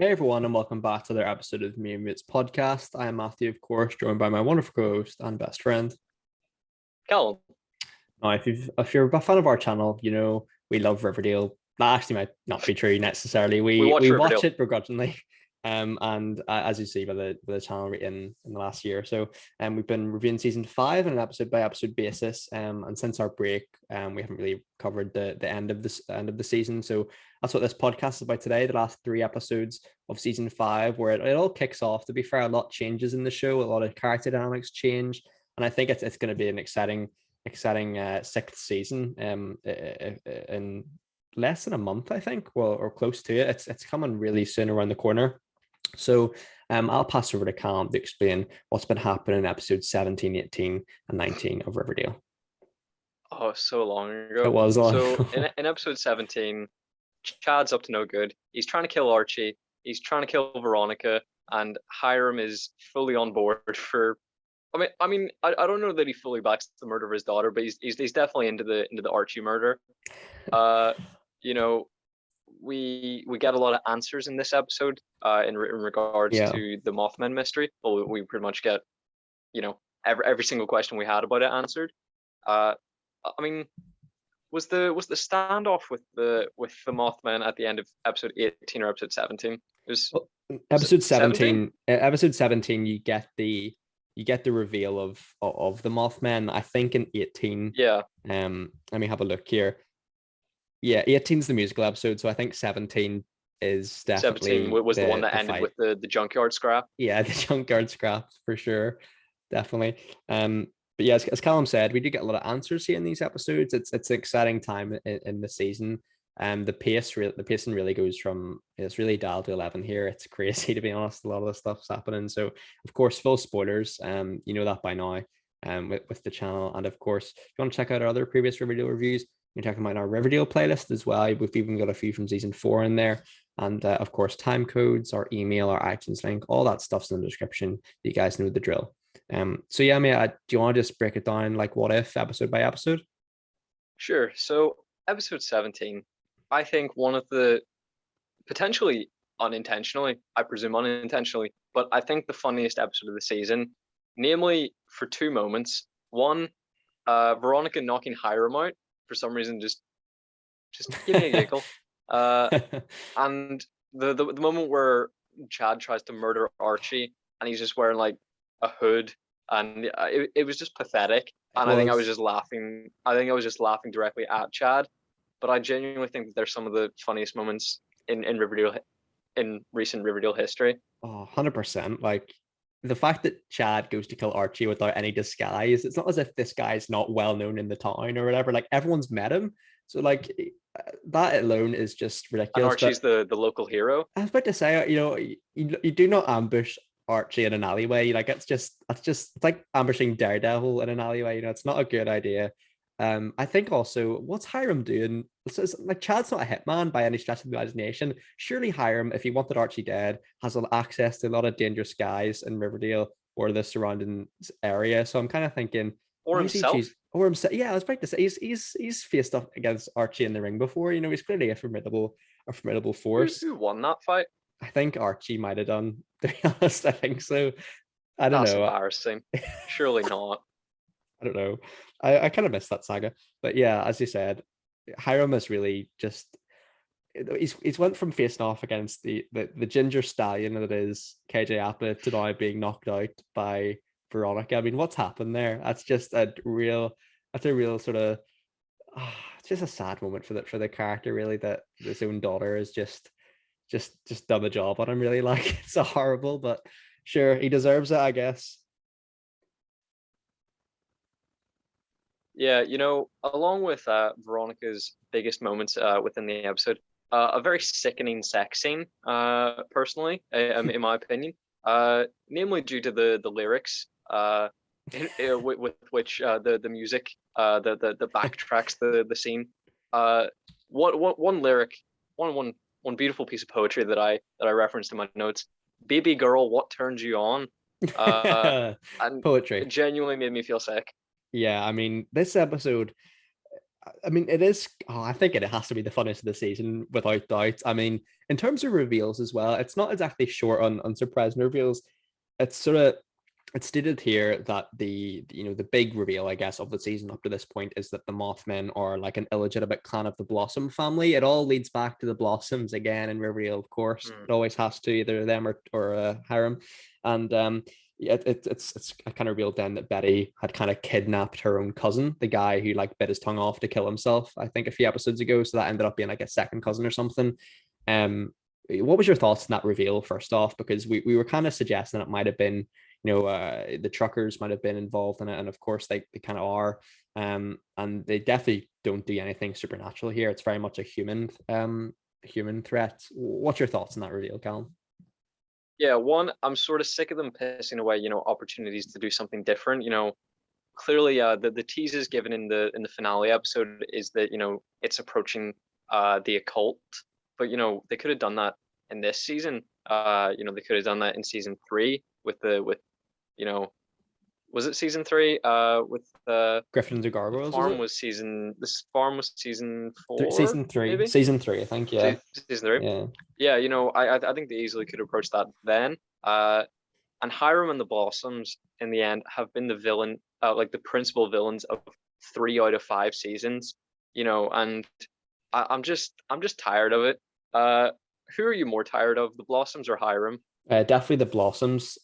Hey everyone, and welcome back to another episode of Me and Mates podcast. I am Matthew, of course, joined by my wonderful co-host and best friend. Callum, Now, if you're a fan of our channel, you know we love Riverdale. That actually might not be true necessarily. we We watch we watch Riverdale. it begrudgingly, and as you see by the channel in the last year, so we've been reviewing season 5 on an episode by episode basis, and since our break, we haven't really covered the end of the season. So that's what this podcast is about today. The last 3 episodes of season 5, where it all kicks off. To be fair, a lot changes in the show. A lot of character dynamics change, and I think it's going to be an exciting sixth season in less than a month, I think, well, or close to it. It's coming really soon around the corner. So I'll pass over to Cam to explain what's been happening in episodes 17, 18, and 19 of Riverdale. Oh, so long It ago. was long. So in episode 17, Chad's up to no good. He's trying to kill Archie. He's trying to kill Veronica, and Hiram is fully on board for. I don't know that he fully backs the murder of his daughter, but he's definitely into the Archie murder. Uh, you know, we get a lot of answers in this episode. In regards Yeah. to the Mothman mystery. Well, we pretty much get, every single question we had about it answered. Uh, I mean, was the standoff with the Mothman at the end of episode 18 or episode 17? Well, Was it 17? episode 17, you get the reveal of the Mothman. I think in 18. Yeah, Let me have a look here. Yeah, 18 is the musical episode, so I think 17 is 17 definitely was the one the that the ended fight. with the junkyard scrap. Yeah, the junkyard scraps for sure, definitely. But yeah, as Callum said, we do get a lot of answers here in these episodes. It's an exciting time in the season. The pacing really goes from, it's really dialed to 11 here. It's crazy, to be honest. A lot of the stuff's happening. So of course, full spoilers. You know that by now. With the channel, and of course, if you want to check out our other previous Riverdale reviews, you can check them out in our Riverdale playlist as well. We've even got a few from season 4 in there. And of course, time codes, our email, our iTunes link, all that stuff's in the description. You guys know the drill. So yeah, do you want to just break it down like what if episode by episode? Sure. So episode 17, I think one of the potentially unintentionally, I presume unintentionally, but I think the funniest episode of the season, namely for two moments. One, Veronica knocking Hiram out for some reason, just give me a giggle. And the moment where Chad tries to murder Archie and he's just wearing like a hood, and it was just pathetic. It And I think I was was. just laughing. I think I was just laughing directly at Chad. But I genuinely think that they're some of the funniest moments in Riverdale, in recent Riverdale history. Oh, 100%. Like the fact that Chad goes to kill Archie without any disguise, it's not as if this guy's not well known in the town or whatever. Like everyone's met him. So like that alone is just And ridiculous. Archie's But the local hero. I was about to say, you do not ambush Archie in an alleyway. Like it's like ambushing Daredevil in an alleyway. It's not a good idea. I think also, what's Hiram doing? It's like Chad's not a hitman by any stretch of the imagination. Surely Hiram, if he wanted Archie dead, has access to a lot of dangerous guys in Riverdale or the surrounding area. So I'm kind of thinking, Or why is he choose himself. or himself? Yeah, I was about to say he's faced up against Archie in the ring before. He's clearly a formidable Who force. who won that fight? I think Archie might have done, to be honest. I think so. I don't That's know. embarrassing. Surely not. I don't know. I kind of missed that saga. But yeah, as you said, Hiram is really just, he's went from facing off against the ginger stallion that is KJ Apa to now being knocked out by Veronica. I mean, what's happened there? That's a real sort of, it's just a sad moment for the character, really, that his own daughter is just done the job on him, really. Like it's a horrible, but sure, he deserves it, I guess. Yeah, along with Veronica's biggest moments within the episode, a very sickening sex scene, in my opinion, namely due to the lyrics, with which the music, the backtracks the scene. What one lyric, one beautiful piece of poetry that I referenced in my notes. Baby girl, what turns you on? And it Poetry. genuinely made me feel sick. Yeah, I mean, this episode, I mean, it is. Oh, I think it has to be the funnest of the season without doubt. I mean, in terms of reveals as well, it's not exactly short on surprise reveals. It's sort of it's stated here that the big reveal, I guess, of the season up to this point is that the Mothmen are like an illegitimate clan of the Blossom family. It all leads back to the Blossoms again in Riverdale, of course. It always has to, either them or Hiram, and it's kind of revealed then that Betty had kind of kidnapped her own cousin, the guy who like bit his tongue off to kill himself, I think a few episodes ago. So that ended up being like a second cousin or something. Um, what was your thoughts on that reveal first off? Because we were kind of suggesting it might have been, the truckers might have been involved in it, and of course they kind of are. And they definitely don't do anything supernatural here. It's very much a human threat. What's your thoughts on that reveal, Callum? Yeah, one, I'm sort of sick of them pissing away, opportunities to do something different. Clearly, the teases given in the finale episode is that it's approaching the occult, but they could have done that in this season. They could have done that in season 3 with was it season 3? With Griffins or Gargoyles, this farm was season 4, season 3, maybe season 3, I think. Yeah, season 3. yeah. Yeah, I think they easily could approach that then. And Hiram and the Blossoms in the end have been the villain, like the principal villains of 3 out of 5 seasons. And I'm just tired of it. Who are you more tired of, the Blossoms or Hiram? Definitely the Blossoms.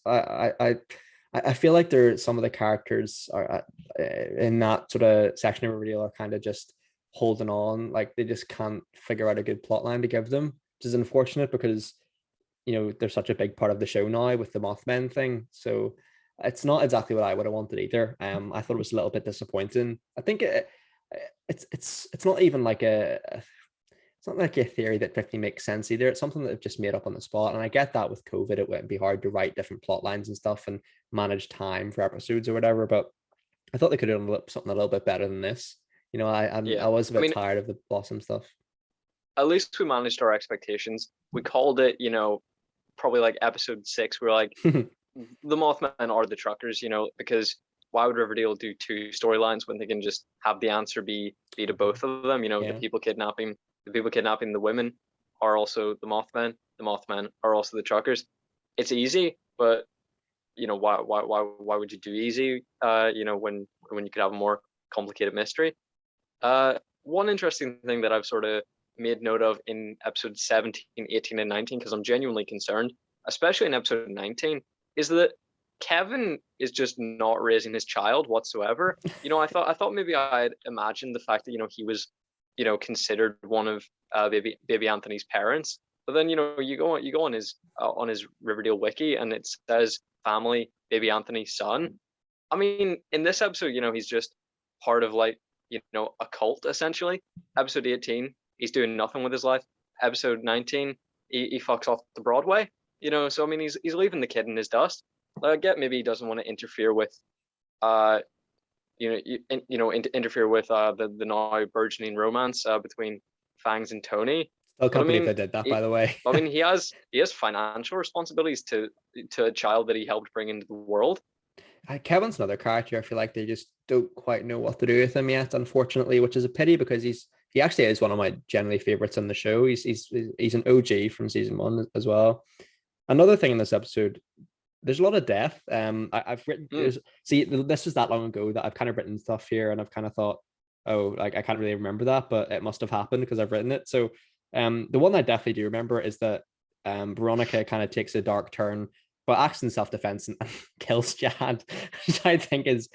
I feel like they're some of the characters are in that sort of section of Riverdale are kind of just holding on, like they just can't figure out a good plot line to give them, which is unfortunate because they're such a big part of the show now with the Mothman thing. So it's not exactly what I would have wanted either. I thought it was a little bit disappointing. I think it's not even like it's not like a theory that particularly makes sense either. It's something that they've just made up on the spot. And I get that with COVID, it would be hard to write different plot lines and stuff and manage time for episodes or whatever. But I thought they could have done something a little bit better than this. I was a bit tired of the Blossom stuff. At least we managed our expectations. We called it, probably like episode 6. We were like, the Mothman are the truckers, because why would Riverdale do 2 storylines when they can just have the answer be to both of them? The people kidnapping the women are also the Mothman. The Mothman are also the truckers. It's easy, but why would you do easy? When you could have a more complicated mystery. One interesting thing that I've sort of made note of in episode 17, 18, and 19, because I'm genuinely concerned, especially in episode 19, is that Kevin is just not raising his child whatsoever. I thought maybe I'd imagined the fact that he was considered one of baby Anthony's parents, but then you go on his Riverdale wiki and it says family baby Anthony's son. I mean, in this episode, he's just part of like a cult essentially. Episode 18, he's doing nothing with his life. Episode 19, he fucks off to Broadway. So I mean, he's leaving the kid in his dust. I get maybe he doesn't want to interfere with interfere with the now burgeoning romance between Fangs and Tony. Still can't believe they did that, by the way. I mean, he has financial responsibilities to a child that he helped bring into the world. Kevin's another character. I feel like they just don't quite know what to do with him yet, unfortunately, which is a pity because he actually is one of my generally favorites on the show. He's an OG from season 1 as well. Another thing in this episode, there's a lot of death. I've written this was that long ago that I've kind of written stuff here and I've kind of thought, oh, like I can't really remember that, but it must have happened because I've written it. So the one I definitely do remember is that Veronica kind of takes a dark turn, but acts in self-defense and kills Chad, which I think is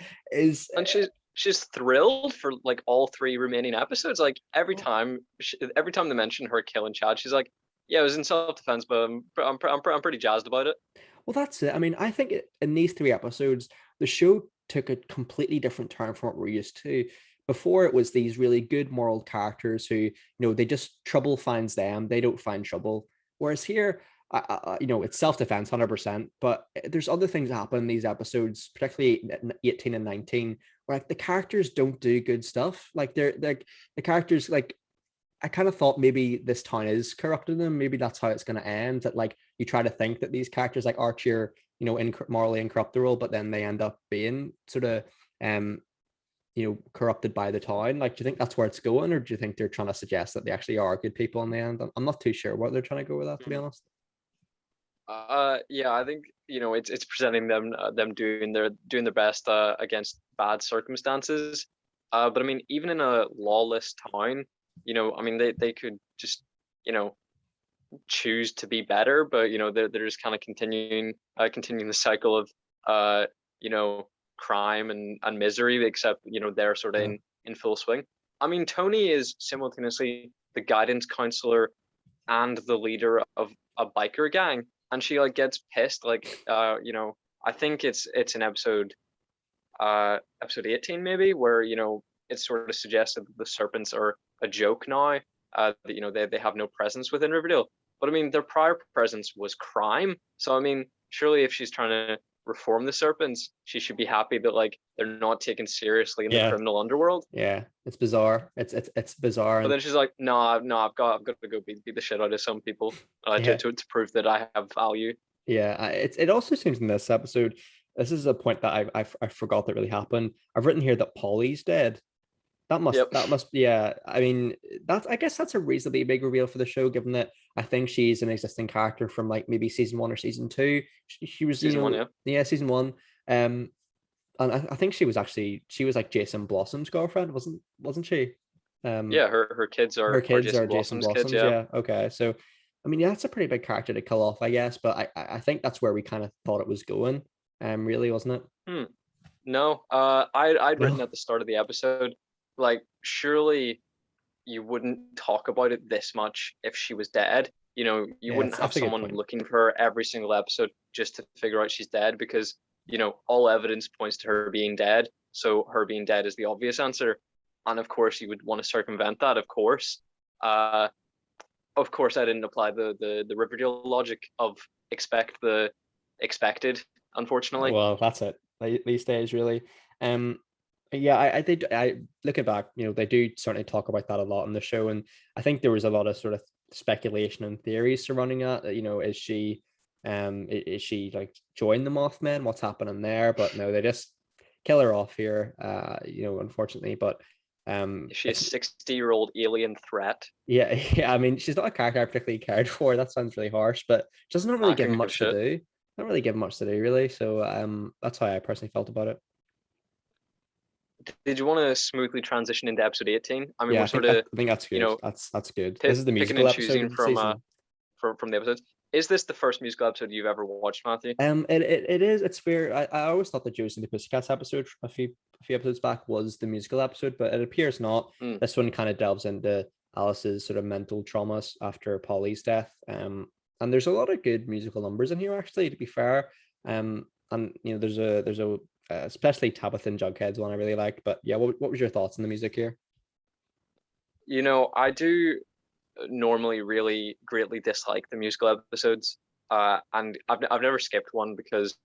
and she's thrilled for like all 3 remaining episodes. Like every time they mention her killing Chad, she's like, yeah, it was in self-defense, but I'm pretty jazzed about it. Well, that's it. I mean, I think in these 3 episodes, the show took a completely different turn from what we're used to. Before, it was these really good moral characters who, they just trouble finds them. They don't find trouble. Whereas here, it's self-defense 100%, but there's other things that happen in these episodes, particularly 18 and 19, where like the characters don't do good stuff. Like they're the characters, like I kind of thought maybe this town is corrupting them. Maybe that's how it's going to end. That like you try to think that these characters like Archie are, morally incorruptible, but then they end up being sort of, corrupted by the town. Like, do you think that's where it's going, or do you think they're trying to suggest that they actually are good people in the end? I'm not too sure what they're trying to go with that, to be honest. Yeah, I think it's presenting them doing their best against bad circumstances. But I mean, even in a lawless town, I mean, they could just choose to be better, but they're just kind of continuing the cycle of crime and misery, except they're sort of in full swing. I mean, Tony is simultaneously the guidance counselor and the leader of a biker gang, and she like gets pissed, like I think it's an episode 18 maybe, where it's sort of suggested that the serpents are a joke now, that they have no presence within Riverdale. But I mean, their prior presence was crime. So I mean, surely if she's trying to reform the serpents, she should be happy that like they're not taken seriously in the criminal underworld. Yeah, it's bizarre. It's bizarre. But then she's like, no, I've got to go beat the shit out of some people to prove that I have value. Yeah, it also seems in this episode, this is a point that I forgot that really happened. I've written here that Polly's dead. That must yeah. I mean, I guess that's a reasonably big reveal for the show, given that I think she's an existing character from like maybe season 1 or season 2. She was season 1, season 1. And I think she was like Jason Blossom's girlfriend, wasn't she? Yeah, her kids are Jason Blossom's kids. Yeah. Okay, so I mean, yeah, that's a pretty big character to kill off, I guess. But I think that's where we kind of thought it was going. Really, wasn't it? No, I'd written at the start of the episode, like, surely you wouldn't talk about it this much if she was dead. You wouldn't have someone looking for her every single episode just to figure out she's dead, because all evidence points to her being dead. So her being dead is the obvious answer, and of course you would want to circumvent that. Of course, I didn't apply the Riverdale logic of expect the expected. Unfortunately, well, that's it these days, really. Yeah, I looking back, they do certainly talk about that a lot in the show, and I think there was a lot of sort of speculation and theories surrounding that. Is she like join the Mothmen? What's happening there? But no, they just kill her off here. Unfortunately, but is she a 60-year-old alien threat? Yeah. I mean, she's not a character I particularly cared for. That sounds really harsh, but she doesn't really give much to do. Not really give much to do, really. So that's how I personally felt about it. Did you want to smoothly transition into episode 18? I mean, I think that's good. That's good. This is the musical episode from the episodes. Is this the first musical episode you've ever watched, Matthew? It is. It's fair. I always thought the Josie and the Pussycats episode a few episodes back was the musical episode, but it appears not. This one kind of delves into Alice's sort of mental traumas after Polly's death. And there's a lot of good musical numbers in here, actually, to be fair. And there's a especially Tabitha and Jughead's one I really liked. But yeah, what was your thoughts on the music here? I do normally really greatly dislike the musical episodes, and I've never skipped one, because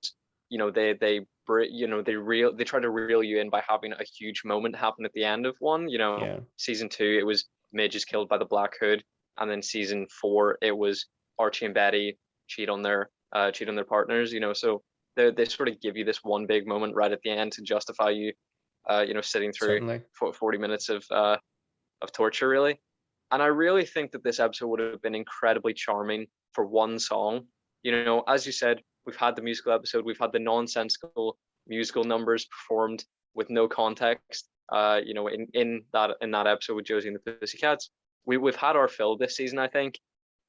they try to reel you in by having a huge moment happen at the end of one. Season 2 it was Midge is killed by the Black Hood, and then season 4 it was Archie and Betty cheat on their partners. So they sort of give you this one big moment right at the end to justify you sitting through 40 minutes of torture, really. And I really think that this episode would have been incredibly charming for one song. As you said, we've had the musical episode, we've had the nonsensical musical numbers performed with no context. In that episode with Josie and the Pussycats, we've had our fill this season, I think,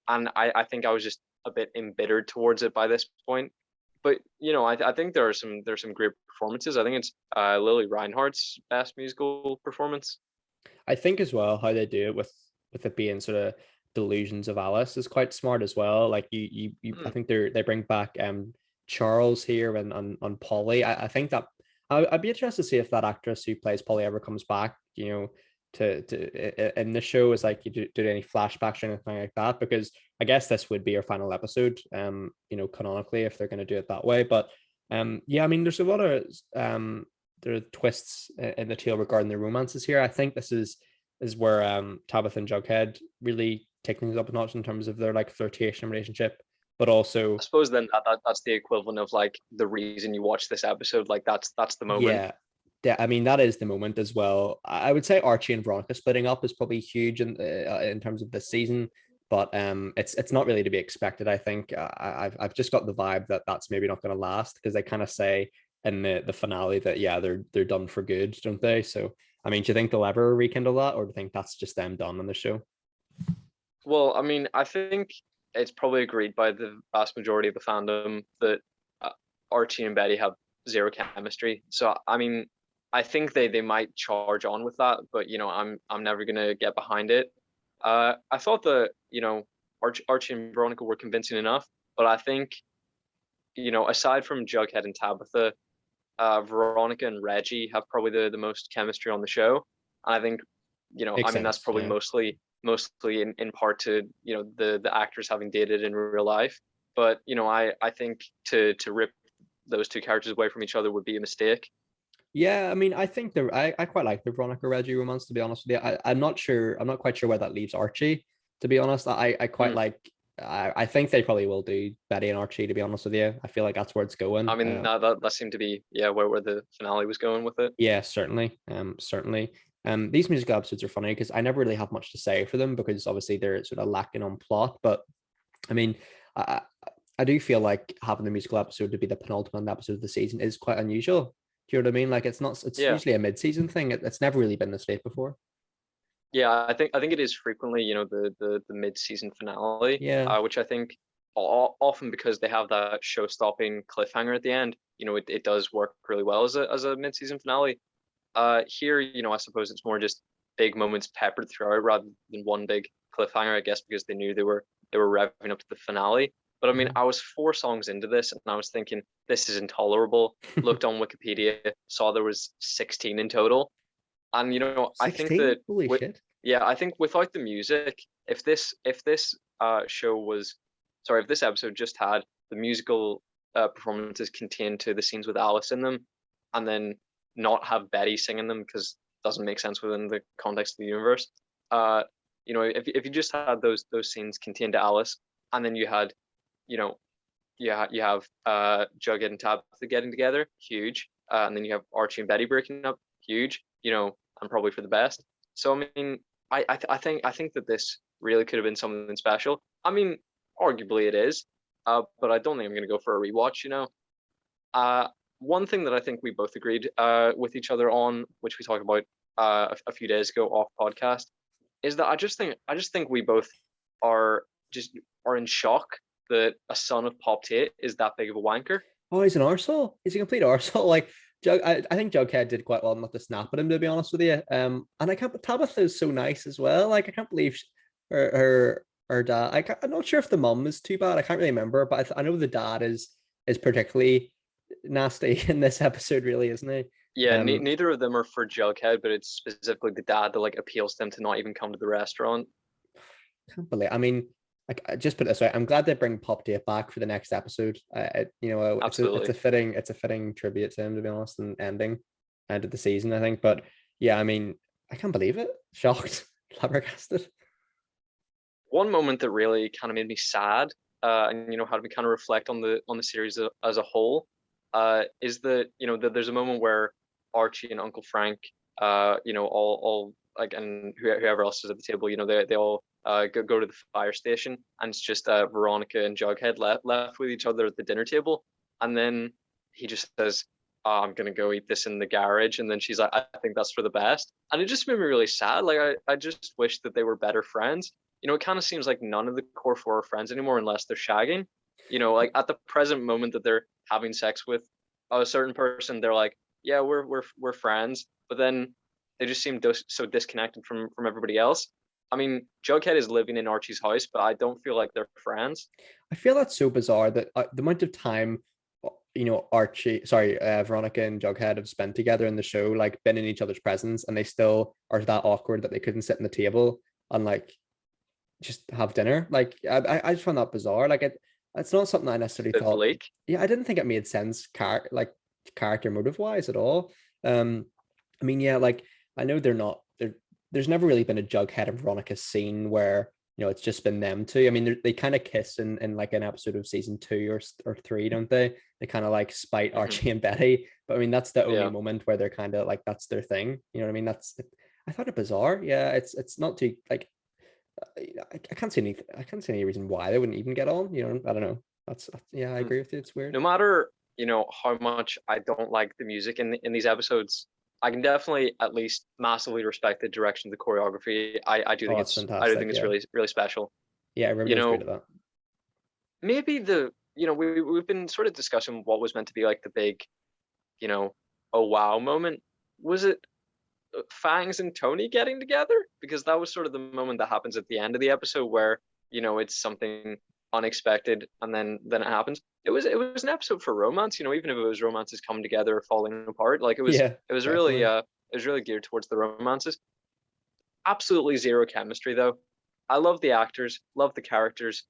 and I think I was just a bit embittered towards it by this point. But I think there are some great performances. I think it's Lily Reinhardt's best musical performance. I think as well how they do it with it being sort of delusions of Alice is quite smart as well. Like I think they bring back Charles here and on Polly. I think that I'd be interested to see if that actress who plays Polly ever comes back. To in the show, is like you do any flashbacks or anything like that, because I guess this would be your final episode, canonically, if they're going to do it that way. But yeah, I mean, there's a lot of there are twists in the tale regarding the romances here. I think this is where Tabitha and Jughead really take things up a notch in terms of their like flirtation relationship, but also I suppose then that's the equivalent of like the reason you watch this episode. Like that's the moment. Yeah, I mean that is the moment as well. I would say Archie and Veronica splitting up is probably huge in terms of this season, but it's not really to be expected. I think I've just got the vibe that that's maybe not going to last because they kind of say in the finale that yeah they're done for good, don't they? So I mean, do you think they'll ever rekindle that, or do you think that's just them done on the show? Well, I mean, I think it's probably agreed by the vast majority of the fandom that uh, Archie and Betty have zero chemistry. So, I mean, I think they might charge on with that, but I'm never gonna get behind it. I thought that Archie and Veronica were convincing enough, but I think aside from Jughead and Tabitha, Veronica and Reggie have probably the most chemistry on the show. And I think, I Makes mean, that's sense. probably Yeah. mostly in part to, the actors having dated in real life. But, I think to rip those two characters away from each other would be a mistake. Yeah, I mean, I think I quite like the Veronica Reggie romance, to be honest with you. I'm not sure, I'm not quite sure where that leaves Archie, to be honest. I quite Hmm. like, I think they probably will do Betty and Archie, to be honest with you. I feel like that's where it's going. I mean, that seemed to be, yeah, where the finale was going with it. Yeah, certainly. Certainly. These musical episodes are funny because I never really have much to say for them because obviously they're sort of lacking on plot. But I mean, I, I do feel like having the musical episode to be the penultimate episode of the season is quite unusual. Do you know what I mean? Like it's not, it's Yeah. usually a mid-season thing. It's never really been this late before. Yeah, I think it is frequently, the mid-season finale, Yeah, which I think often because they have that show-stopping cliffhanger at the end, it does work really well as a mid-season finale. Here, I suppose it's more just big moments peppered throughout rather than one big cliffhanger, I guess, because they knew they were revving up to the finale. But I mean, mhm. I was 4 songs into this and I was thinking, this is intolerable. Looked on Wikipedia, saw there was 16 in total. And I think 16? that Holy with shit. yeah, I think without the music, if this show was sorry, if this episode just had the musical performances contained to the scenes with Alice in them, and then not have Betty singing them because it doesn't make sense within the context of the universe. Uh, if you just had those scenes contained to Alice, and then you had, you know, you have Jughead and Tabitha getting together, huge, and then you have Archie and Betty breaking up, huge. And probably for the best. So I mean, I think that this really could have been something special. I mean, arguably it is, but I don't think I'm going to go for a rewatch. Uh, one thing that I think we both agreed with each other on, which we talked about a few days ago off podcast, is that I just think we both are just are in shock that a son of Pop Tate is that big of a wanker. Oh, he's an arsehole. He's a complete arsehole. Like I think Jughead did quite well not to snap at him, to be honest with you. And I can't. Tabitha is so nice as well. Like I can't believe her dad. I'm not sure if the mum is too bad. I can't really remember, but I know the dad is particularly nasty in this episode, really, isn't he? Yeah, Um, neither of them are for Jughead, but it's specifically the dad that like appeals to them to not even come to the restaurant. can't believe. I mean, I just put it this way. I'm glad they bring Pop Date back for the next episode. It's a Absolutely. fitting tribute to him, to be honest, and end of the season, I think. But yeah, I mean, I can't believe it. Shocked, flabbergasted. One moment that really kind of made me sad, and had me kind of reflect on the series as a whole, is that that there's a moment where Archie and Uncle Frank, all like and whoever else is at the table, they all go to the fire station, and it's just Veronica and Jughead left with each other at the dinner table, and then he just says, "Oh, I'm gonna go eat this in the garage," and then she's like, "I think that's for the best," and it just made me really sad. Like I just wish that they were better friends. It kind of seems like none of the core four are friends anymore unless they're shagging. Like at the present moment that they're having sex with a certain person, they're like, yeah, we're friends, but then they just seem so disconnected from everybody else. I mean, Jughead is living in Archie's house, but I don't feel like they're friends. I feel that's so bizarre that the amount of time, Veronica and Jughead have spent together in the show, like been in each other's presence, and they still are that awkward that they couldn't sit in the table and like just have dinner. Like I just found that bizarre. Like it's not something I It's a necessarily bit thought. bleak. Yeah, I didn't think it made sense, character motive wise at all. I mean, yeah, like I know they're not there. There's never really been a Jughead and Veronica scene where it's just been them two. I mean, they kind of kiss in like an episode of season 2 or 3, don't they? They kind of like spite Archie and Betty, but I mean that's the only moment where they're kind of like that's their thing. You know what I mean? I thought it bizarre. Yeah, it's not too like I can't see any reason why they wouldn't even get on. I don't know. That's yeah, I agree with you. It's weird. No matter how much I don't like the music in these episodes, I can definitely at least massively respect the direction of the choreography. I do think it's it's fantastic. really really special. Yeah, Riverdale's great at that. Maybe we've been sort of discussing what was meant to be like the big, oh wow moment. Was it Fangs and Tony getting together? Because that was sort of the moment that happens at the end of the episode where it's something unexpected and then it happens. It was an episode for romance, even if it was romances coming together or falling apart. Like it was really geared towards the romances. Absolutely zero chemistry though. I love the actors, love the characters.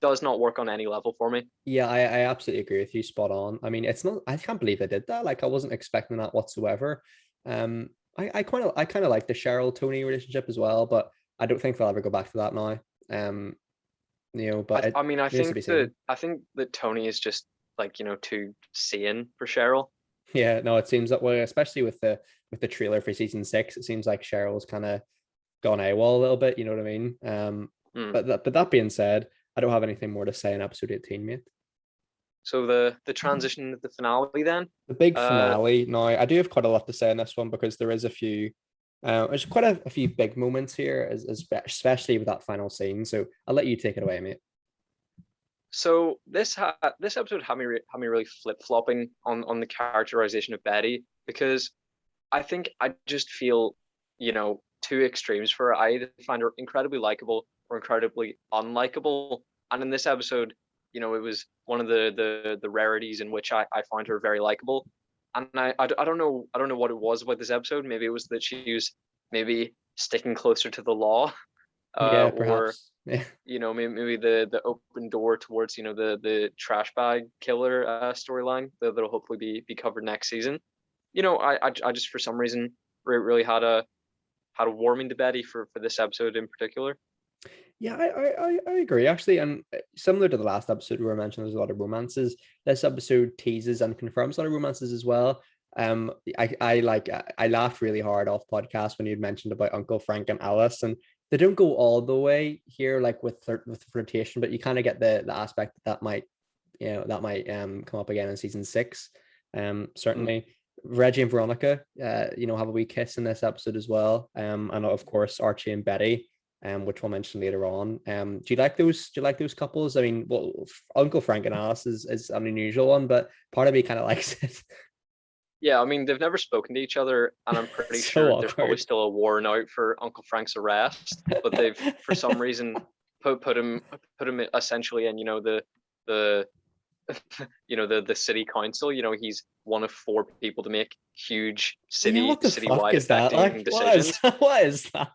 Does not work on any level for me. Yeah, I absolutely agree with you. Spot on. I mean, it's not. I can't believe they did that. Like, I wasn't expecting that whatsoever. I kind of like the Cheryl Tony relationship as well, but I don't think they'll ever go back to that now. But I think that Tony is just like too sane for Cheryl. Yeah, no, it seems that way, especially with the trailer for season 6. It seems like Cheryl's kind of gone AWOL a little bit. You know what I mean? But that being said, I don't have anything more to say in episode 18, mate. So the transition to the finale then? The big finale. Now, I do have quite a lot to say in this one because there is there's quite a few big moments here, especially with that final scene. So I'll let you take it away, mate. So this episode had me really flip-flopping on the characterization of Betty, because I think I just feel, two extremes for her. I either find her incredibly likable or incredibly unlikable. And in this episode, it was one of the rarities in which I find her very likable. And I don't know what it was about this episode. Maybe it was that she was maybe sticking closer to the law, yeah, perhaps. Yeah. Maybe the open door towards the trash bag killer storyline that'll hopefully be covered next season. I just for some reason really had a warming to Betty for this episode in particular. Yeah, I agree actually, and similar to the last episode we were mentioning, there's a lot of romances. This episode teases and confirms a lot of romances as well. I laughed really hard off podcast when you'd mentioned about Uncle Frank and Alice, and they don't go all the way here, like with flirtation, but you kind of get the aspect that might come up again in season 6. Certainly. Reggie and Veronica, have a wee kiss in this episode as well. And of course Archie and Betty, which we'll mention later on. Do you like those couples? I mean, well, Uncle Frank and Alice is an unusual one, but part of me kind of likes it. Yeah, I mean, they've never spoken to each other, and I'm pretty sure awkward. There's probably still a warrant out for Uncle Frank's arrest, but they've for some reason put him essentially in the city council. He's one of 4 people to make huge citywide affecting decisions. What is that?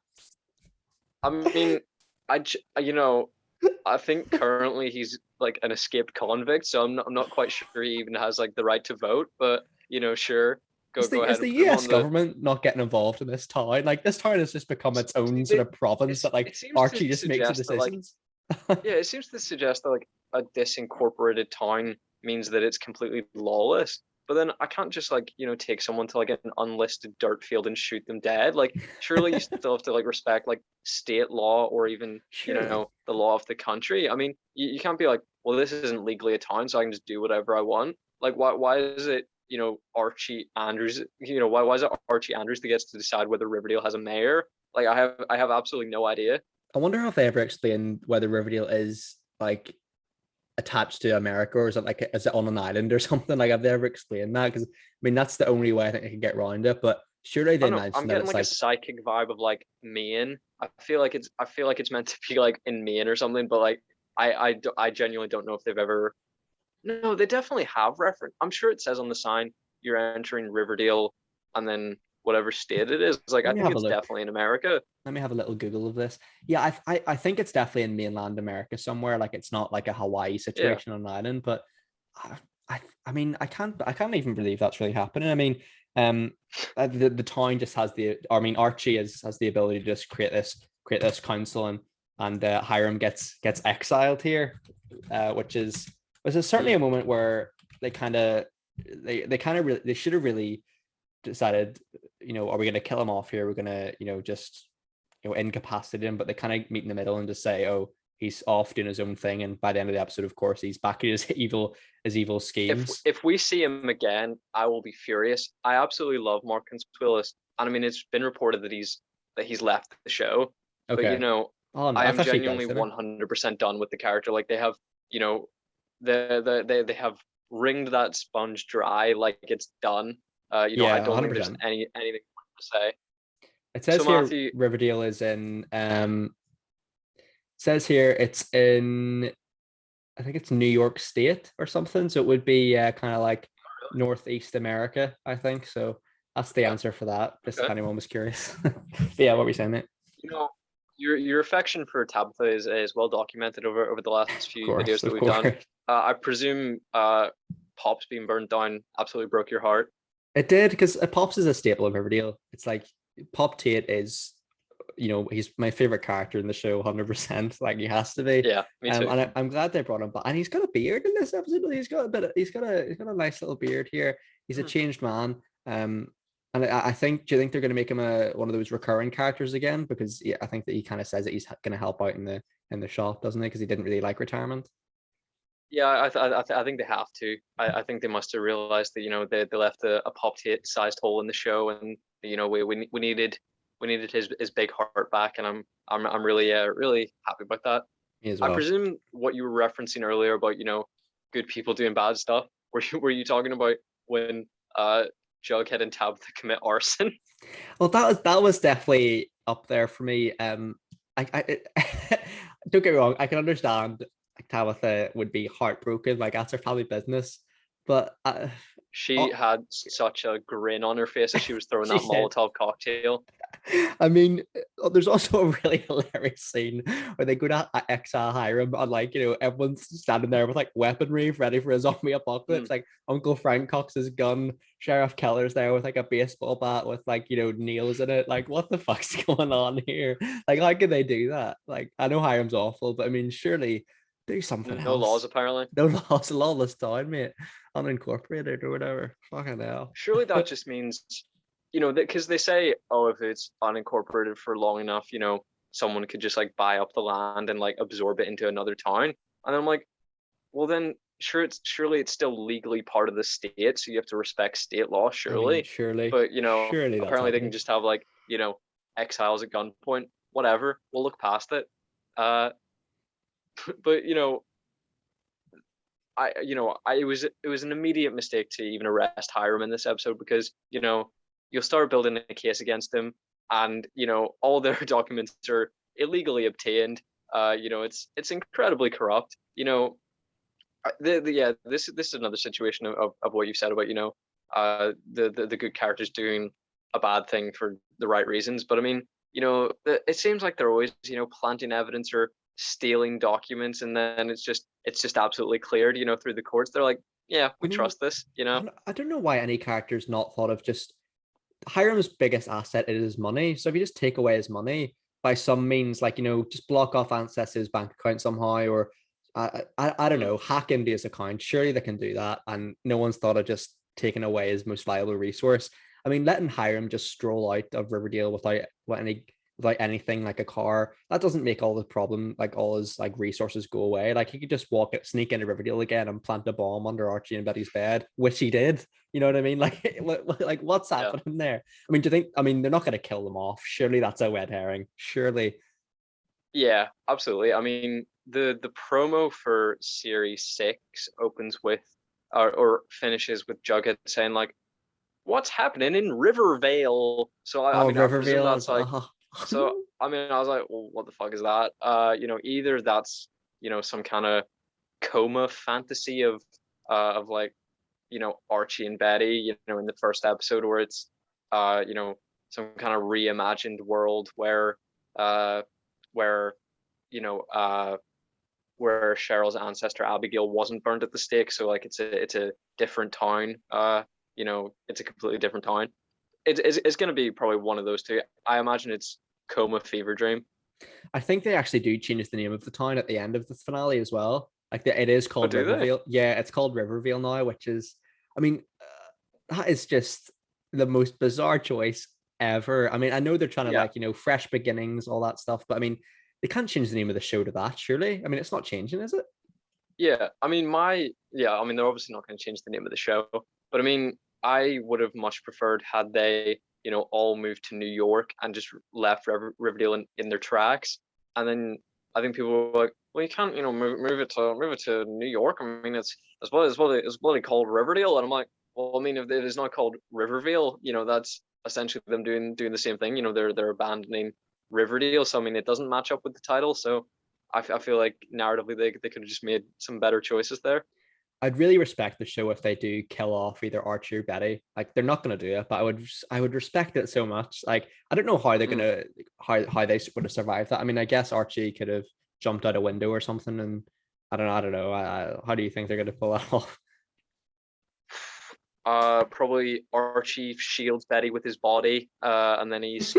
I mean, I think currently he's like an escaped convict, so I'm not quite sure he even has like the right to vote. But sure, go ahead. Is the US government not getting involved in this town? Like, this town has just become its own sort of province that like Archie just makes the decisions. Yeah, it seems to suggest that like a disincorporated town means that it's completely lawless. But then I can't just like take someone to like an unlisted dirt field and shoot them dead. Like, surely you still have to like respect like state law or even the law of the country. I mean, you can't be like, well, this isn't legally a town, so I can just do whatever I want. Like, why is it Archie Andrews? Why is it Archie Andrews that gets to decide whether Riverdale has a mayor? Like, I have absolutely no idea. I wonder if they ever explain whether Riverdale is like attached to America, or is it on an island or something? Like, have they ever explained that? Because I mean, that's the only way I think they can get around it. But surely they mentioned I'm getting like a psychic vibe of like Maine. I feel like it's meant to be like in Maine or something. But like I genuinely don't know if they've ever. No, they definitely have reference. I'm sure it says on the sign you're entering Riverdale, and then whatever state it is. Like, I think it's definitely in America. Let me have a little Google of this. Yeah, I think it's definitely in mainland America somewhere. Like, it's not like a Hawaii situation on an island, but I mean, I can't even believe that's really happening. I mean, the town just has Archie has the ability to just create this council, and and Hiram gets exiled here, which is certainly a moment where they kind of really, they should have really decided, are we going to kill him off here? We're going to, just, incapacitate him, but they kind of meet in the middle and just say, oh, he's off doing his own thing. And by the end of the episode, of course, he's back in his evil schemes. If we see him again, I will be furious. I absolutely love Mark Consuelos. And I mean, it's been reported that he's left the show. Okay. But, oh, no, I am genuinely 100% done with the character. Like, they have, they have wringed that sponge dry, like it's done. I don't 100%. Think there's anything to say. It says here Matthew, Riverdale is in says here it's in, I think it's New York State or something, so it would be kind of like Northeast America, I think. So that's the answer for that, just if anyone was curious. Yeah, what were you saying, mate? Your affection for Tabitha is well documented over the last few videos that we've done. I presume Pops being burned down absolutely broke your heart. It did, because Pops is a staple of Riverdale. It's like Pop Tate is, he's my favorite character in the show, 100%. Like, he has to be. Yeah, me too. And I'm glad they brought him back. And he's got a beard in this episode. He's got a nice little beard here. He's a changed man. And I think, do you think they're going to make him one of those recurring characters again? Because I think that he kind of says that he's going to help out in the shop, doesn't he? Because he didn't really like retirement. Yeah, I think they have to. I think they must have realized that they left a Pop Tate sized hole in the show, and we needed his big heart back, and I'm really really happy about that. Me as well. I presume what you were referencing earlier about good people doing bad stuff. Were you talking about when Jughead and Tabitha commit arson? Well, that was definitely up there for me. I don't get me wrong, I can understand Tabitha would be heartbroken, like that's her family business, but she had such a grin on her face as she was throwing that Molotov cocktail. I mean, there's also a really hilarious scene where they go to exile Hiram, and everyone's standing there with like weaponry ready for a zombie apocalypse. Like Uncle Frank cocks his gun, Sheriff Keller's there with like a baseball bat with like nails in it. Like, what the fuck's going on here? Like, how can they do that? Like, I know Hiram's awful, but I mean, surely do something else. No laws, apparently. No laws, a lawless town, mate. Unincorporated or whatever. Fucking hell. Surely that just means, because they say, oh, if it's unincorporated for long enough, someone could just like buy up the land and like absorb it into another town. And I'm like, well then, surely it's still legally part of the state, so you have to respect state law, surely. I mean, surely. But surely apparently they can just have like exiles at gunpoint. Whatever, we'll look past it. But it was an immediate mistake to even arrest Hiram in this episode, because you'll start building a case against him, and all their documents are illegally obtained. It's incredibly corrupt. This is another situation of what you said about the good characters doing a bad thing for the right reasons. But I mean, it seems like they're always planting evidence or stealing documents, and then it's just absolutely cleared through the courts. They're like, yeah, we trust this. I don't know why any character's not thought of just Hiram's biggest asset is his money. So if you just take away his money by some means, like just block off Ancestors' bank account somehow, or I don't know, hack into his account, surely they can do that. And no one's thought of just taking away his most valuable resource. I mean, letting Hiram just stroll out of Riverdale without anything like a car, that doesn't make all the problem, like all his like resources go away. Like, he could just sneak into Riverdale again and plant a bomb under Archie and Betty's bed, which he did. You know what I mean? Like, what's happening there? I mean, do you think? I mean, they're not going to kill them off. Surely that's a red herring. Surely. Yeah, absolutely. I mean, the promo for series 6 opens with or finishes with Jughead saying like, "What's happening in Rivervale?" So I mean, Rivervale, that's like. So I mean, I was like, well, what the fuck is that? Either that's some kind of coma fantasy of like Archie and Betty, in the first episode, where it's some kind of reimagined world where where Cheryl's ancestor Abigail wasn't burned at the stake, so like it's a different town. It's a completely different town. It's going to be probably one of those two. I imagine it's Coma Fever Dream. I think they actually do change the name of the town at the end of the finale as well. Like it is Oh, called do they? Rivervale. Yeah, it's called Rivervale now, which is, I mean, that is just the most bizarre choice ever. I mean, I know they're trying to Yeah. like, fresh beginnings, all that stuff, but I mean, they can't change the name of the show to that, surely. I mean, it's not changing, is it? Yeah, I mean, they're obviously not going to change the name of the show, but I mean, I would have much preferred had they, all moved to New York and just left Riverdale in their tracks, and then I think people were like, well, you can't, move it to New York. I mean, it's bloody called Riverdale, and I'm like, well, I mean, if it is not called Rivervale, that's essentially them doing the same thing. They're abandoning Riverdale, so I mean, it doesn't match up with the title, so. I feel like narratively they could have just made some better choices there. I'd really respect the show if they do kill off either Archie or Betty. Like they're not going to do it, but I would respect it so much. Like I don't know how they're Mm. gonna how they would have survived that. I mean, I guess Archie could have jumped out a window or something, and I don't know. How do you think they're going to pull that off? Probably Archie shields Betty with his body, and then he's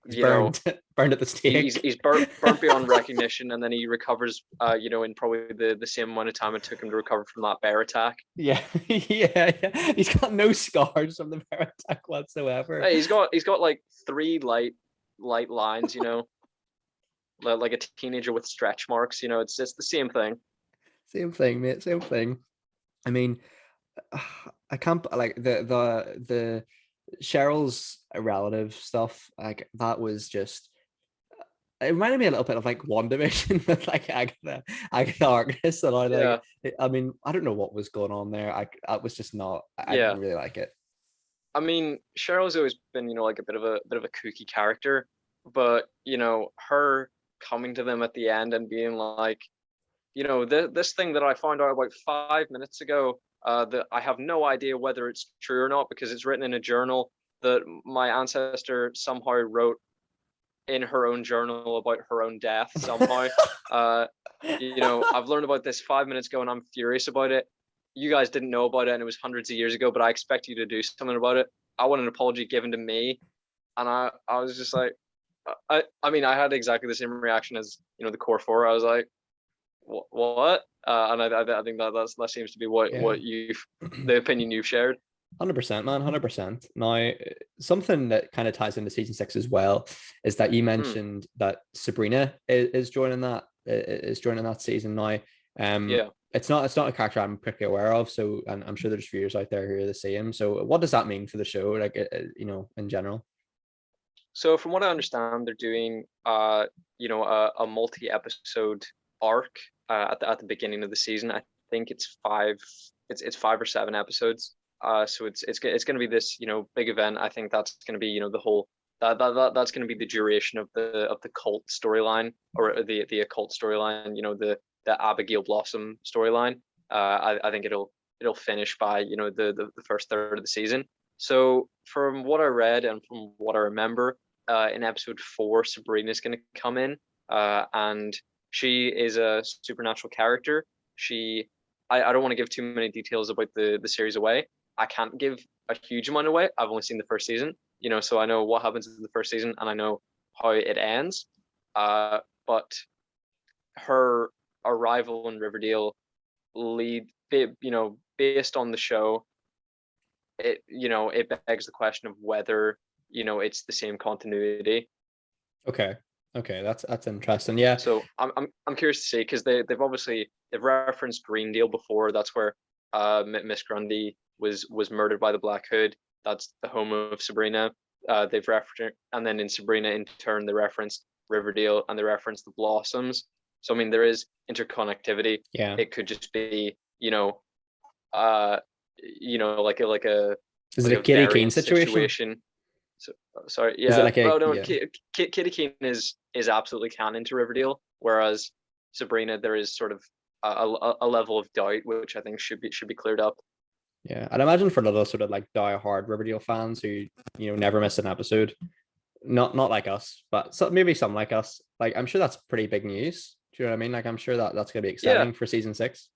He's you know burned at the he's stake. he's burnt beyond recognition, and then he recovers, in probably the same amount of time it took him to recover from that bear attack. Yeah, yeah. He's got no scars from the bear attack whatsoever. Hey, he's got like three light lines, like a teenager with stretch marks. It's the same thing. Same thing, mate. Same thing. I mean, I can't like the Cheryl's relative stuff. Like that was just. It reminded me a little bit of like WandaVision with like Agatha Harkness, and I Yeah, like. I mean, I don't know what was going on there. I was just not. I yeah. didn't really like it. I mean, Cheryl's always been, like a bit of a kooky character, but her coming to them at the end and being like, this thing that I found out about 5 minutes ago, that I have no idea whether it's true or not because it's written in a journal that my ancestor somehow wrote in her own journal about her own death somehow. Uh, I've learned about this 5 minutes ago and I'm furious about it. You guys didn't know about it and it was hundreds of years ago, but I expect you to do something about it. I want an apology given to me. And I was just like, I mean, I had exactly the same reaction as, the core four. I was like, what? And I think that seems to be what Yeah. the opinion you've shared. 100%, man, 100%. Now, something that kind of ties into season 6 as well is that you Mm, mentioned that Sabrina is joining that season now. yeah. It's not a character I'm particularly aware of, so and I'm sure there's viewers out there who are the same. So, what does that mean for the show, like in general? So from what I understand, they're doing a multi-episode arc at the beginning of the season. I think it's five. It's 5 or 7 episodes. So it's going to be this big event. I think that's going to be the whole that's going to be the duration of the cult storyline or the occult storyline. The Abigail Blossom storyline. I think it'll finish by the first third of the season. So from what I read and from what I remember, in episode 4, Sabrina is going to come in, and she is a supernatural character. I don't want to give too many details about the series away. I can't give a huge amount away. I've only seen the first season, so I know what happens in the first season and I know how it ends. But her arrival in Riverdale based on the show, it begs the question of whether it's the same continuity. Okay, that's interesting. Yeah, So I'm curious to see because they've referenced Greendale before. That's where Miss Grundy was murdered by the Black Hood. That's the home of Sabrina. They've referenced, and then in Sabrina in turn they referenced Riverdale and they referenced the Blossoms. So I mean there is interconnectivity. yeah. It could just be uh like a Is it like a a Kitty Keane variant situation? situation. So, sorry, Is it yeah. like a Well, no, yeah? Kitty Keane is absolutely canon to Riverdale, whereas Sabrina there is sort of a level of doubt which I think should be cleared up. Yeah, I'd imagine for a lot of sort of like die-hard Riverdale fans who never miss an episode, not like us, but maybe some like us. Like I'm sure that's pretty big news. Do you know what I mean? Like I'm sure that's gonna be Yeah, exciting for season 6.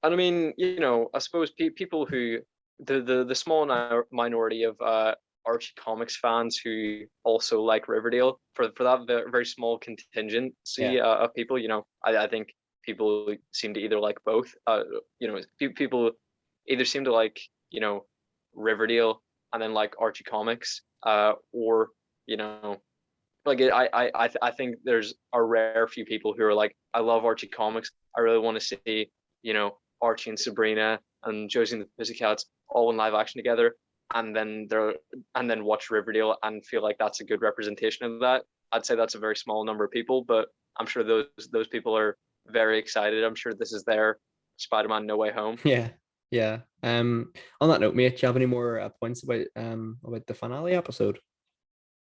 and I mean, I suppose people who the small minority of Archie comics fans who also like Riverdale. For that very, very small contingency of people, I think people seem to either like both. People either seem to like Riverdale and then like Archie comics, or like I think there's a rare few people who are like, I love Archie comics. I really want to see Archie and Sabrina and Josie and the Pussycats all in live action together, and then watch Riverdale and feel like that's a good representation of that. I'd say that's a very small number of people, but I'm sure those people are very excited. I'm sure this is their Spider-Man No Way Home. Yeah. Yeah. On that note, mate, do you have any more points about the finale episode?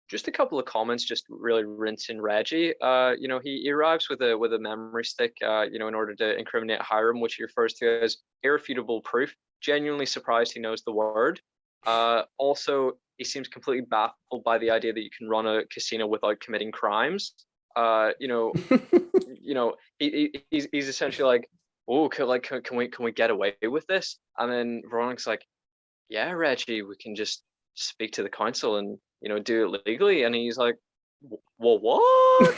Just a couple of comments, just really rinsing Reggie. He arrives with a memory stick, in order to incriminate Hiram, which he refers to as irrefutable proof. Genuinely surprised he knows the word. Also, he seems completely baffled by the idea that you can run a casino without committing crimes. He's essentially like, oh, can we get away with this? And then Veronica's like, yeah, Reggie, we can just speak to the council and do it legally. And he's like, well, what?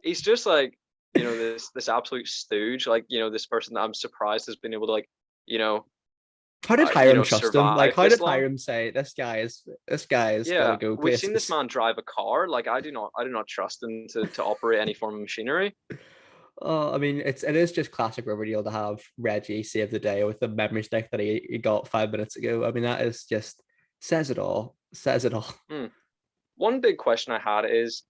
He's just like, this absolute stooge, like, this person that I'm surprised has been able to, like, how did Hiram trust him? Like, how did long. Hiram say this guy is gonna go places? We've seen this man drive a car. Like, I do not trust him to operate any form of machinery. I mean, it is just classic Riverdale to have Reggie save the day with the memory stick that he got 5 minutes ago. I mean, that is just says it all. Says it all. One big question I had is,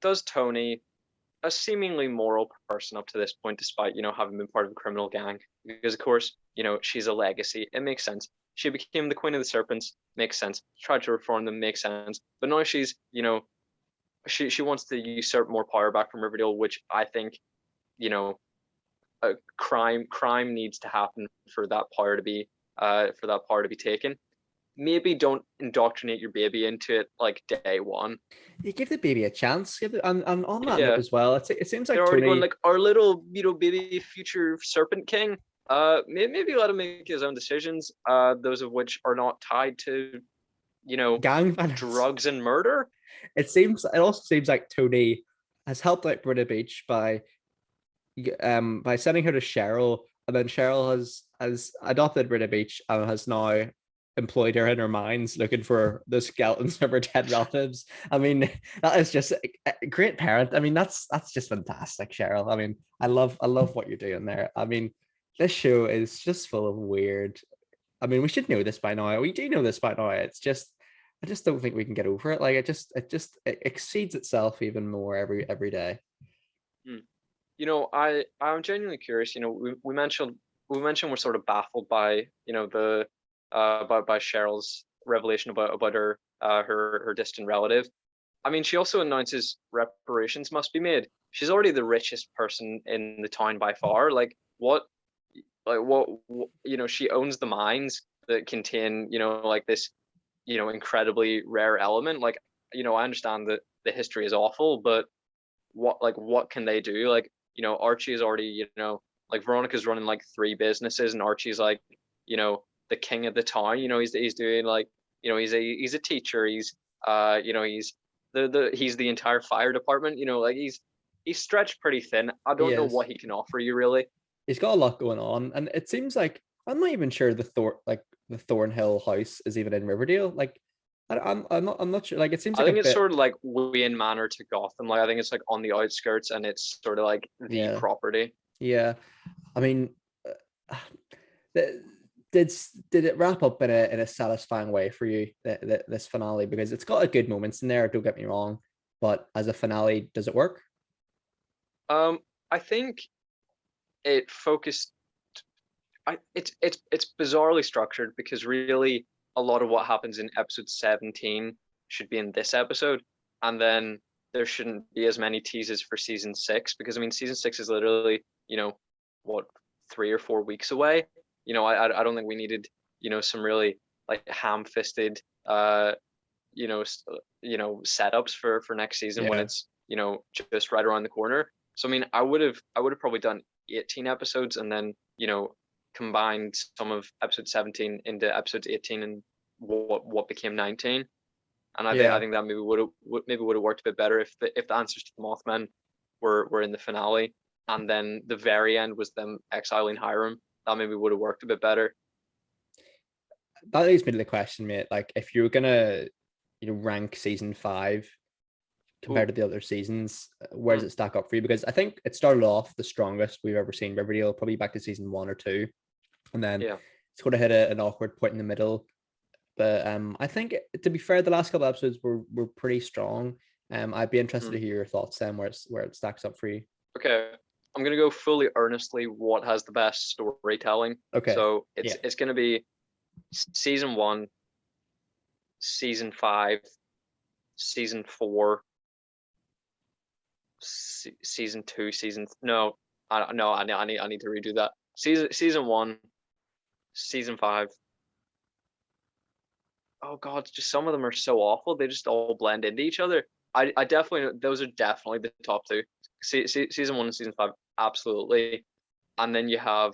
does Tony, a seemingly moral person up to this point, despite having been part of a criminal gang, because of course she's a legacy, it makes sense. She became the Queen of the Serpents, makes sense. Tried to reform them, makes sense. But now she's she wants to usurp more power back from Riverdale, which I think a crime needs to happen for that power to be taken. Maybe don't indoctrinate your baby into it like day one. You give the baby a chance. And on that note as well, it seems like they're already Tony... going like, our little baby future Serpent King. Maybe let him make his own decisions. Those of which are not tied to gang drugs and murder. It also seems like Tony has helped out Britta Beach by sending her to Cheryl, and then Cheryl has adopted Britta Beach and has now employed her in her mines looking for the skeletons of her dead relatives. I mean, that is just a great parent. I mean, that's just fantastic, Cheryl. I mean, I love what you're doing there. I mean, this show is just full of weird... I mean, we should know this by now. We do know this by now. It's just, I just don't think we can get over it. Like, it exceeds itself even more every day. I'm genuinely curious. We mentioned we're sort of baffled by by Cheryl's revelation about her distant relative. I mean, she also announces reparations must be made. She's already the richest person in the town by far. She owns the mines that contain this incredibly rare element. Like, I understand that the history is awful, but what can they do? Like, Archie is already Veronica's running like 3 businesses, and Archie's like the king of the town. He's doing like he's a teacher. He's he's the entire fire department. He's stretched pretty thin. I don't know what he can offer you really. He's got a lot going on, and it seems like I'm not even sure the Thornhill house is even in Riverdale. Like, I'm not sure. Like, it seems like I think it's sort of like Wayne Manor to Gotham. Like, I think it's like on the outskirts, and it's sort of like the property. Yeah, I mean, did it wrap up in a satisfying way for you, this finale? Because it's got a good moments in there. Don't get me wrong, but as a finale, does it work? I think it focused. It's bizarrely structured, because really a lot of what happens in episode 17 should be in this episode, and then there shouldn't be as many teases for season 6, because I mean season 6 is literally 3 or 4 weeks away. I don't think we needed some really like ham-fisted setups for next season when it's just right around the corner. So I mean, I would have probably done 18 episodes and then combined some of episode 17 into episodes 18 and what became 19. And I think that maybe would have worked a bit better if the answers to the Mothman were in the finale, and then the very end was them exiling Hiram. That maybe would have worked a bit better. That leads me to the question, mate. Like, if you're gonna, rank season 5 compared to the other seasons, where does it stack up for you? Because I think it started off the strongest we've ever seen Riverdale, probably back to season 1 or 2, and then it's going to hit an awkward point in the middle. But I think, to be fair, the last couple of episodes were pretty strong. I'd be interested to hear your thoughts then, where it stacks up for you. Okay, I'm gonna go fully earnestly. What has the best storytelling? Okay, so it's gonna be season 1, season 5, season 4, season 2, I need to redo that. Season 1, season 5. Oh god, just some of them are so awful. They just all blend into each other. I definitely, those are definitely the top 2. Season 1 and season 5, absolutely. And then you have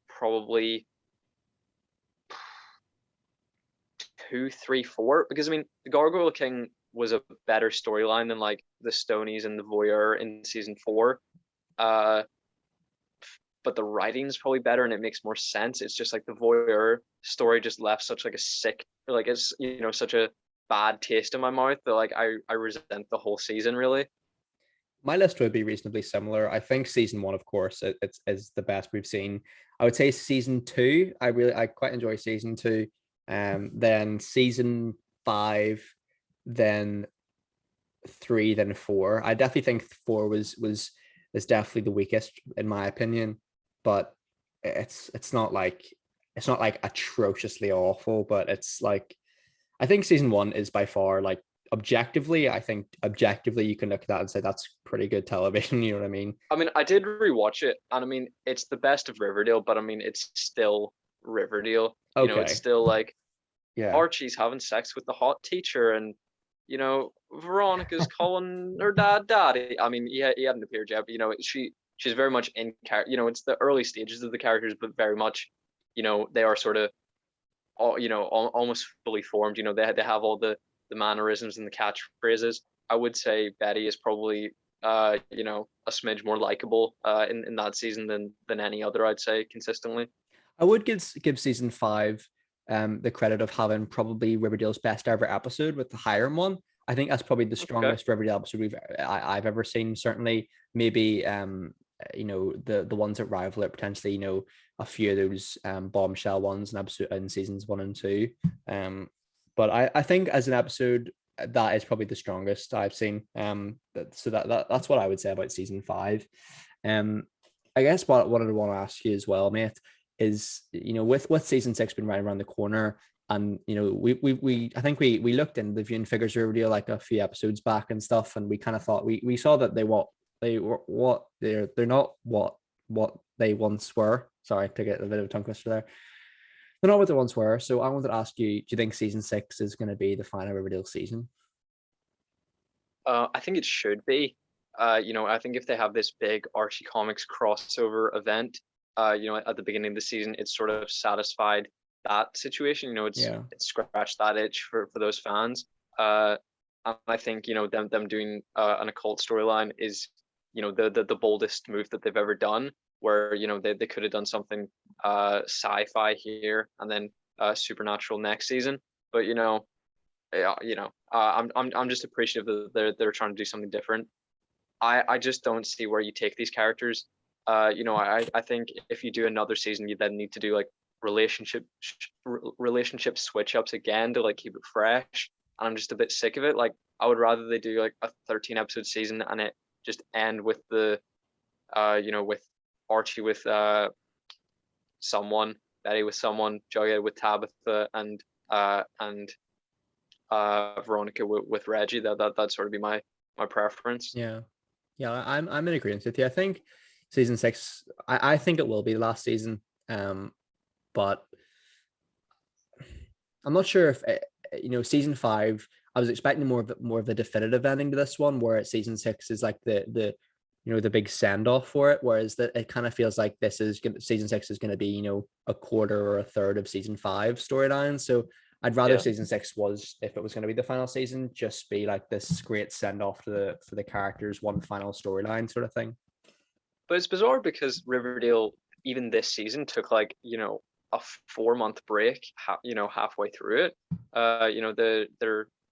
probably 2, 3, 4, because I mean, the Gargoyle King was a better storyline than like the Stonies and the Voyeur in season 4. But the writing's probably better and it makes more sense. It's just like the Voyeur story just left such like a sick, like, it's, such a bad taste in my mouth that like I resent the whole season, really. My list would be reasonably similar. I think season 1, of course, is the best we've seen. I would say season 2, I quite enjoy season 2. Then season 5, then 3, then 4. I definitely think 4 was definitely the weakest in my opinion, but it's not like atrociously awful, but it's like, I think season 1 is by far, like, objectively you can look at that and say that's pretty good television. You know what I mean? I mean, I did rewatch it, and I mean, it's the best of Riverdale, but I mean, it's still Riverdale. Okay. It's still like, Yeah. Archie's having sex with the hot teacher, and Veronica's calling her dad daddy. I mean, he hadn't appeared yet, but she's very much in character. It's the early stages of the characters, but very much, they are sort of, almost fully formed. They have all the mannerisms and the catchphrases. I would say Betty is probably a smidge more likable in that season than any other, I'd say, consistently. I would give season 5 the credit of having probably Riverdale's best ever episode with the Hiram one. I think that's probably the strongest Riverdale episode I've ever seen. Certainly, maybe the ones that rival it potentially. A few of those bombshell ones in seasons 1 and 2. But I think as an episode, that is probably the strongest I've seen. So that's what I would say about season 5. I guess what I want to ask you as well, mate, is with season 6 being right around the corner, and we I think we looked into the viewing figures of Riverdale like a few episodes back and stuff, and we kind of thought we saw that they're not what they once were. Sorry to get a bit of a tongue twister there. They're not what they once were. So I wanted to ask you, do you think season 6 is going to be the final Riverdale season? I think it should be. I think if they have this big Archie Comics crossover event, at the beginning of the season, it's sort of satisfied that situation. It's scratched that itch for those fans. And I think them doing an occult storyline is the boldest move that they've ever done. Where they could have done something sci-fi here and then supernatural next season, but I'm just appreciative that they're trying to do something different. I just don't see where you take these characters. I think if you do another season, you then need to do like relationship switch ups again to like keep it fresh. And I'm just a bit sick of it. Like, I would rather they do like a 13 episode season and it just end with the with Archie with someone, Betty with someone, Jughead with Tabitha, and Veronica with Reggie. That'd sort of be my preference. Yeah, I'm in agreement with you. I think season 6, I think it will be the last season, but I'm not sure if season 5. I was expecting more of a definitive ending to this one, where season 6 is like the the big send off for it, whereas that it kind of feels like season 6 is going to be, a quarter or a third of season 5 storyline. So I'd rather Yeah. season 6 was, if it was going to be the final season, just be like this great send off for the characters, one final storyline sort of thing. But it's bizarre because Riverdale, even this season, took like, a 4-month break, halfway through it. I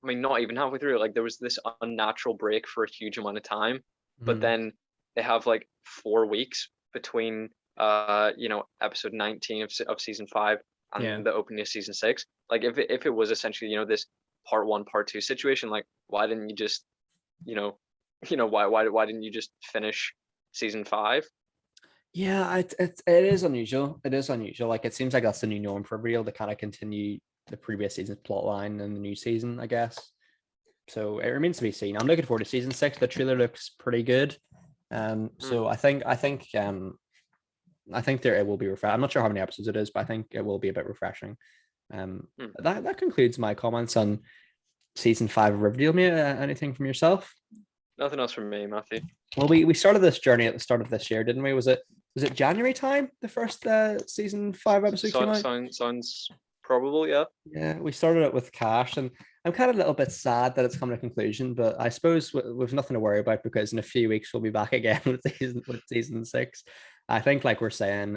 mean, not even halfway through it. Like there was this unnatural break for a huge amount of time, but then they have like 4 weeks between, episode 19 of season 5 and the opening of season 6. Like if it was essentially, this part 1, part 2 situation, like why didn't you just, why didn't you just finish season 5? Yeah, it is unusual. It is unusual. Like it seems like that's the new norm for Real, to kind of continue the previous season's plot line in the new season, I guess. So it remains to be seen. I'm looking forward to season 6. The trailer looks pretty good. So I think there it will be refreshing. I'm not sure how many episodes it is, but I think it will be a bit refreshing. That concludes my comments on season 5 of Riverdale. Mate, anything from yourself? Nothing else from me, Matthew. Well, we started this journey at the start of this year, didn't we? Was it January time the first season 5 episode came out? Sounds probable, yeah. Yeah, we started it with Cash, and I'm kind of a little bit sad that it's come to a conclusion, but I suppose we've nothing to worry about, because in a few weeks we'll be back again with season 6. I think, like we're saying,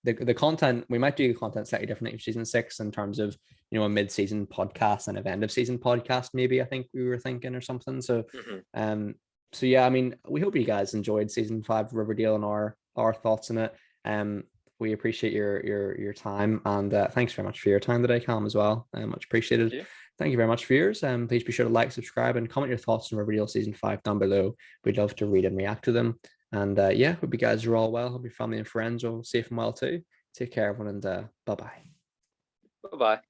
the content, we might do the content slightly differently for season 6 in terms of, a mid-season podcast and an end of season podcast, maybe, I think we were thinking, or something. So so yeah, I mean, we hope you guys enjoyed season 5 of Riverdale and our thoughts on it. We appreciate your time, and thanks very much for your time today, Cam, as well. Much appreciated. Thank you very much for yours. Please be sure to like, subscribe, and comment your thoughts on Riverdale season 5 down below. We'd love to read and react to them. And hope you guys are all well. Hope your family and friends are all safe and well too. Take care, everyone, and bye-bye. Bye-bye.